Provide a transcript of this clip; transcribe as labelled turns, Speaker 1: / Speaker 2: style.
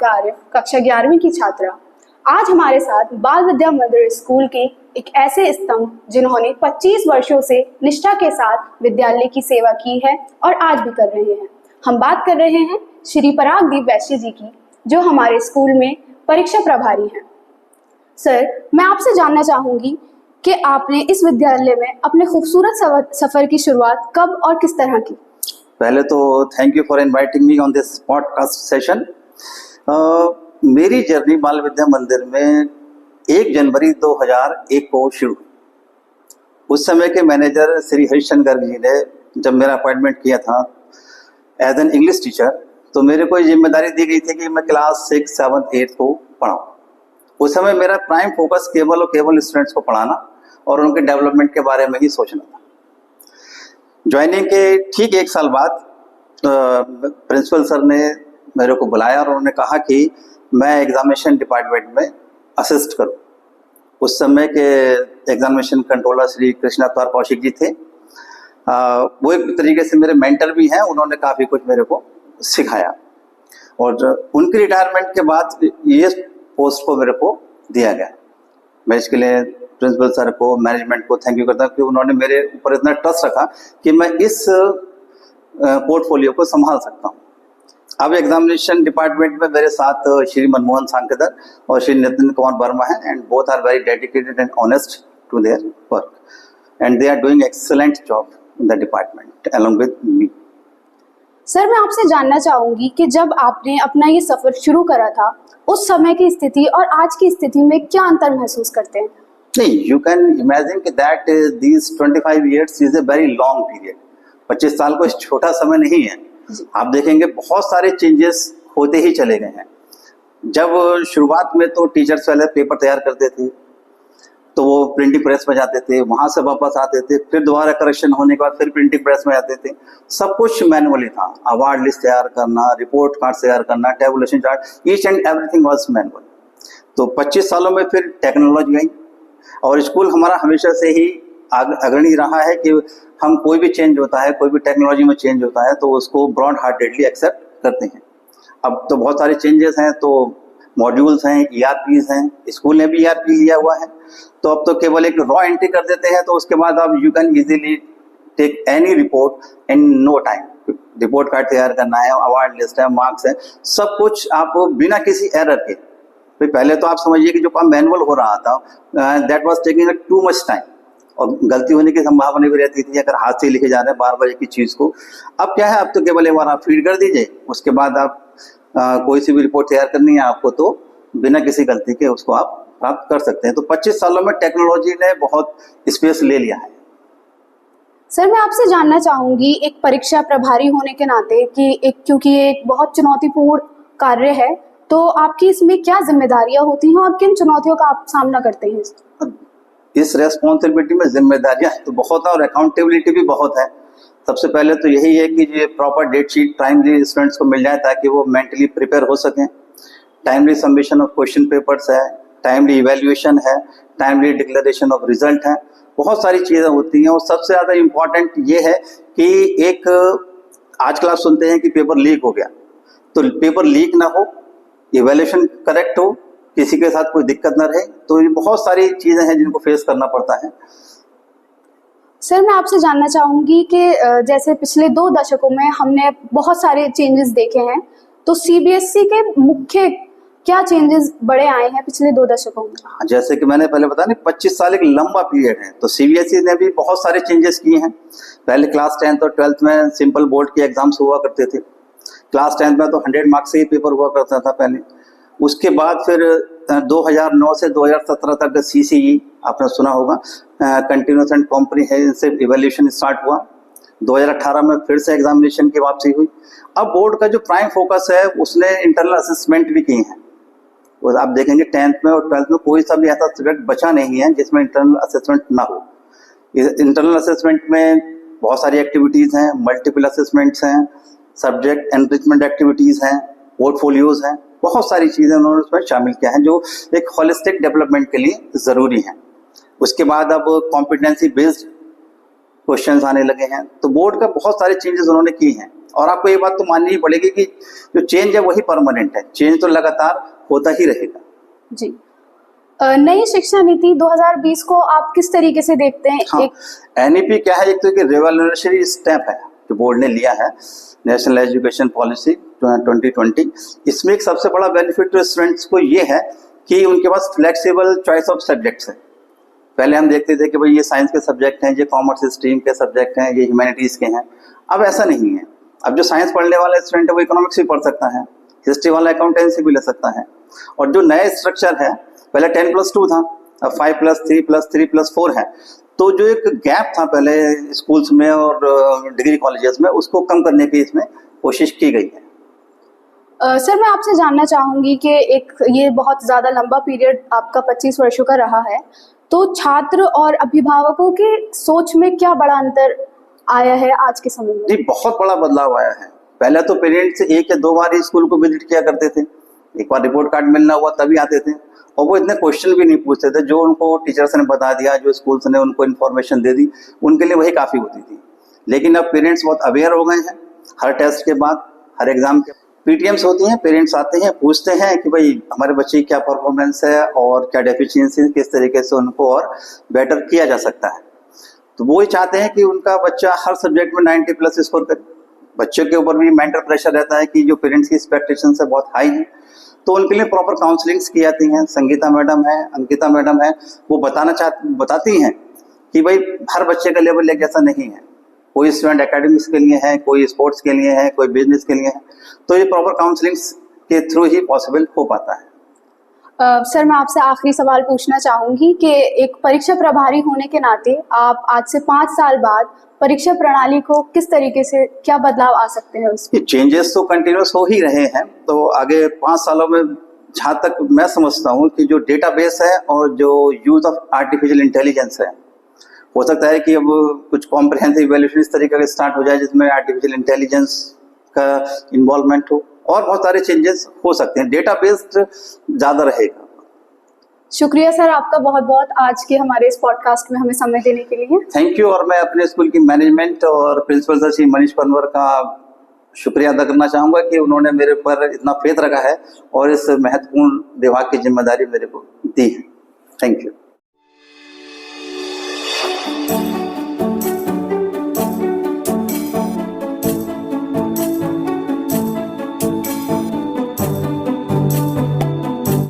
Speaker 1: मालिका आरिफ, कक्षा 11वीं की छात्रा। आज हमारे साथ बाल विद्या मंदिर स्कूल के एक ऐसे स्तंभ जिन्होंने 25 वर्षों से निष्ठा के साथ विद्यालय की सेवा की है और आज भी कर रहे हैं। हम बात कर रहे हैं श्री परागदीप वैश्य जी की, जो हमारे स्कूल में परीक्षा प्रभारी हैं। सर, मैं आपसे जानना चाहूँगी कि आपने इस विद्यालय में अपने खूबसूरत सफ़र की शुरुआत कब और किस तरह की?
Speaker 2: पहले तो thank you for inviting me on this podcast session. मेरी जर्नी बाल विद्या मंदिर में 1 जनवरी 2001 को शुरू। उस समय के मैनेजर श्री हरिश्चंद्र गर्ग जी ने जब मेरा अपॉइंटमेंट किया था एज एन इंग्लिश टीचर, तो मेरे को जिम्मेदारी दी गई थी कि मैं क्लास 6, 7, 8 को पढ़ाऊँ। उस समय मेरा प्राइम फोकस केवल और केवल स्टूडेंट्स को पढ़ाना और उनके डेवलपमेंट के बारे में ही सोचना था। ज्वाइनिंग के ठीक 1 साल बाद प्रिंसिपल सर ने मेरे को बुलाया और उन्होंने कहा कि मैं एग्जामिनेशन डिपार्टमेंट में असिस्ट करूं। उस समय के एग्जामिनेशन कंट्रोलर श्री कृष्णात्वार कौशिक जी थे। वो एक तरीके से मेरे मेंटर भी हैं, उन्होंने काफ़ी कुछ मेरे को सिखाया और उनकी रिटायरमेंट के बाद ये पोस्ट को मेरे को दिया गया। मैं इसके लिए प्रिंसिपल सर को, मैनेजमेंट को थैंक यू करता हूँ कि उन्होंने मेरे ऊपर इतना ट्रस्ट रखा कि मैं इस पोर्टफोलियो को संभाल सकता हूँ। अब एग्जामिनेशन डिपार्टमेंट में मेरे साथ श्री मनमोहन सांकेतर और श्री नितिन कुमार वर्मा हैं, and both are very dedicated and honest to their work and they are doing excellent job in the department along with me.
Speaker 1: Sir, मैं आपसे जानना चाहूँगी कि जब आपने अपना ये सफ़र शुरू करा था, उस समय की स्थिति और आज की स्थिति में क्या अंतर महसूस करते हैं?
Speaker 2: नहीं, यू कैन इमेजिन कि that these 25 years is a very long period. 25 साल कोई छोटा समय नहीं है। आप देखेंगे बहुत सारे चेंजेस होते ही चले गए हैं। जब शुरुआत में तो टीचर्स पहले पेपर तैयार करते थे, तो वो प्रिंटिंग प्रेस में जाते थे, वहां से वापस आते थे, फिर दोबारा करेक्शन होने के बाद फिर प्रिंटिंग प्रेस में आते थे। सब कुछ मैनुअली था। अवार्ड लिस्ट तैयार करना, रिपोर्ट कार्ड तैयार करना, tabulation chart, each and everything was manual. तो 25 सालों में फिर टेक्नोलॉजी आई और स्कूल हमारा हमेशा से ही अग्रणी रहा है कि हम कोई भी चेंज होता है, कोई भी टेक्नोलॉजी में चेंज होता है तो उसको ब्रॉड हार्टेडली एक्सेप्ट करते हैं। अब तो बहुत सारे चेंजेस हैं, तो मॉड्यूल्स हैं, ERPs हैं, स्कूल ने भी ERP लिया हुआ है, तो अब तो केवल एक रॉ एंट्री कर देते हैं, तो उसके बाद आप you can easily take any report in no time. Report card तैयार करना है, अवार्ड लिस्ट है, मार्क्स है, सब कुछ आप बिना किसी एरर के। तो पहले तो आप समझिए कि जो काम मैनुअल हो रहा था that was taking too much time और गलती होने की संभावना भी रहती थी अगर हाथ से लिखे जा रहे हैं बार बार एक ही चीज़ को। अब क्या है, अब तो केवल एक बार आप फीड कर दीजिए, उसके बाद आप कोई सी भी रिपोर्ट तैयार करनी है आपको तो बिना किसी गलती के उसको आप प्राप्त कर सकते हैं। तो 25 सालों में टेक्नोलॉजी ने बहुत स्पेस ले लिया है।
Speaker 1: सर, मैं आपसे जानना चाहूँगी एक परीक्षा प्रभारी होने के नाते कि क्योंकि ये एक बहुत चुनौतीपूर्ण कार्य है, तो आपकी इसमें क्या जिम्मेदारियां होती हैं और किन चुनौतियों का आप सामना करते हैं?
Speaker 2: इस रेस्पॉन्सिबिलिटी में जिम्मेदारियां तो बहुत है और अकाउंटेबिलिटी भी बहुत है। सबसे पहले तो यही है कि ये proper date sheet timely students को मिल जाए ताकि वो मेंटली प्रिपेयर हो सकें। Timely submission of question papers है, टाइमली इवेल्युएशन है, टाइमली डिक्लेरेशन ऑफ रिजल्ट है, बहुत सारी चीज़ें होती हैं। और सबसे ज़्यादा इम्पॉर्टेंट ये है कि एक आजकल आप सुनते हैं कि पेपर लीक हो गया, तो पेपर लीक ना हो, इवेल्युएशन करेक्ट हो, किसी के साथ कोई दिक्कत ना रहे। तो ये बहुत सारी चीज़ें हैं जिनको फेस करना पड़ता है।
Speaker 1: सर, मैं आपसे जानना चाहूँगी कि जैसे पिछले 2 दशकों में हमने बहुत सारे चेंजेस देखे हैं, तो CBSE के मुख्य क्या चेंजेस बड़े आए हैं पिछले 2 दशकों में?
Speaker 2: जैसे कि मैंने पहले बताया, 25 साल एक लंबा पीरियड है, तो CBSE ने भी बहुत सारे चेंजेस किए हैं। पहले क्लास 10th और 12th में सिंपल बोर्ड के एग्जाम्स हुआ करते थे। क्लास 10th में तो 100 मार्क्स से ही पेपर हुआ करता था पहले। उसके बाद फिर 2009 से 2017 तक CCE आपने सुना होगा, continuous and comprehensive evaluation start हुआ। 2018 में फिर से एग्जामिनेशन की वापसी हुई। अब बोर्ड का जो प्राइम फोकस है उसने इंटरनल असेसमेंट भी किए हैं। आप देखेंगे 10th में और 12th में कोई सा भी ऐसा सब्जेक्ट बचा नहीं है जिसमें इंटरनल असेसमेंट ना हो। इंटरनल असेसमेंट में बहुत सारी एक्टिविटीज़ हैं, मल्टीपल असेसमेंट्स हैं, सब्जेक्ट एनरिचमेंट एक्टिविटीज़ हैं, पोर्टफोलियोज हैं, बहुत सारी चीज़ें उन्होंने उसमें शामिल किया है जो एक होलिस्टिक डेवलपमेंट के लिए ज़रूरी है। उसके बाद अब कॉम्पिटेंसी बेस्ड क्वेश्चंस आने लगे हैं, तो बोर्ड का बहुत सारे चेंजेस उन्होंने किए हैं। और आपको ये बात तो माननी ही पड़ेगी कि जो चेंज है वही परमानेंट है, चेंज तो लगातार होता ही रहेगा।
Speaker 1: जी, नई शिक्षा नीति 2020 को आप किस तरीके से देखते हैं?
Speaker 2: हाँ, एनईपी क्या है, एक तो एक रेवोल्यूशनरी स्टेप है जो बोर्ड ने लिया है, नेशनल एजुकेशन पॉलिसी 2020। इसमें एक सबसे बड़ा बेनिफिट स्टूडेंट्स को ये है कि उनके पास फ्लेक्सिबल चॉइस ऑफ सब्जेक्ट्स है। पहले हम देखते थे कि भाई ये साइंस के सब्जेक्ट हैं, ये कॉमर्स स्ट्रीम के सब्जेक्ट हैं, ये ह्यूमैनिटीज के हैं। अब ऐसा नहीं है। अब जो साइंस पढ़ने वाला स्टूडेंट है वो इकोनॉमिक्स भी पढ़ सकता है, हिस्ट्री वाला अकाउंटेंसी भी ले सकता है। और जो नया स्ट्रक्चर है, पहले 10+2 था, अब 5+3+3+4 है। तो जो एक गैप था पहले स्कूल्स में और डिग्री कॉलेजेस में, उसको कम करने की इसमें कोशिश की गई है।
Speaker 1: सर, मैं आपसे जानना चाहूँगी कि ये बहुत ज़्यादा लंबा पीरियड आपका 25 वर्षों का रहा है, तो छात्र और अभिभावकों के सोच में क्या बड़ा अंतर आया है आज के समय में?
Speaker 2: जी, बहुत बड़ा बदलाव आया है। पहले तो पेरेंट्स 1 या 2 बार ही स्कूल को विजिट किया करते थे, एक बार रिपोर्ट कार्ड मिलना हुआ तभी आते थे, और वो इतने क्वेश्चन भी नहीं पूछते थे। जो उनको टीचर्स ने बता दिया, जो स्कूल्स ने उनको इन्फॉर्मेशन दे दी, उनके लिए वही काफ़ी होती थी। लेकिन अब पेरेंट्स बहुत अवेयर हो गए हैं। हर टेस्ट के बाद, हर एग्जाम के पीटीएम्स होती हैं, पेरेंट्स आते हैं, पूछते हैं कि भाई हमारे बच्चे की क्या परफॉर्मेंस है और क्या डेफिशिएंसी, किस तरीके से उनको और बेटर किया जा सकता है। तो वो ही चाहते हैं कि उनका बच्चा हर सब्जेक्ट में 90+ स्कोर करे। बच्चों के ऊपर भी मेंटल प्रेशर रहता है कि जो पेरेंट्स की एक्सपेक्टेशन है बहुत हाई है, तो उनके लिए प्रॉपर काउंसलिंग्स की जाती हैं। संगीता मैडम है, अंकिता मैडम है, वो बताती हैं कि भाई हर बच्चे का लेवल एक जैसा नहीं है। कोई स्टूडेंट एकेडमिक्स के लिए है, कोई स्पोर्ट्स के लिए है, कोई बिजनेस के लिए है। तो ये प्रॉपर काउंसलिंग्स के थ्रू ही पॉसिबल हो पाता है।
Speaker 1: सर, मैं आपसे आखिरी सवाल पूछना चाहूँगी कि एक परीक्षा प्रभारी होने के नाते आप आज से 5 साल बाद परीक्षा प्रणाली को किस तरीके से, क्या बदलाव आ सकते हैं उसमें?
Speaker 2: चेंजेस तो कंटिन्यूस हो ही रहे हैं, तो आगे 5 सालों में जहाँ तक मैं समझता हूँ कि जो डेटाबेस है और जो यूज ऑफ आर्टिफिशियल इंटेलिजेंस है, हो सकता है कि अब कुछ कॉम्प्रिहेंसिव इवैल्यूएशन इस तरीके का स्टार्ट हो जाए जिसमें आर्टिफिशियल इंटेलिजेंस का इन्वॉल्वमेंट हो, और बहुत सारे चेंजेस हो सकते हैं। डेटा बेस्ड ज़्यादा रहेगा।
Speaker 1: शुक्रिया सर आपका बहुत बहुत आज के हमारे इस पॉडकास्ट में हमें समय देने के लिए।
Speaker 2: Thank you. और मैं अपने स्कूल की मैनेजमेंट और प्रिंसिपल सर श्री मनीष पनवर का शुक्रिया अदा करना चाहूँगा कि उन्होंने मेरे पर इतना फेथ रखा है और इस महत्वपूर्ण विभाग की जिम्मेदारी मेरे को दी है। Thank you.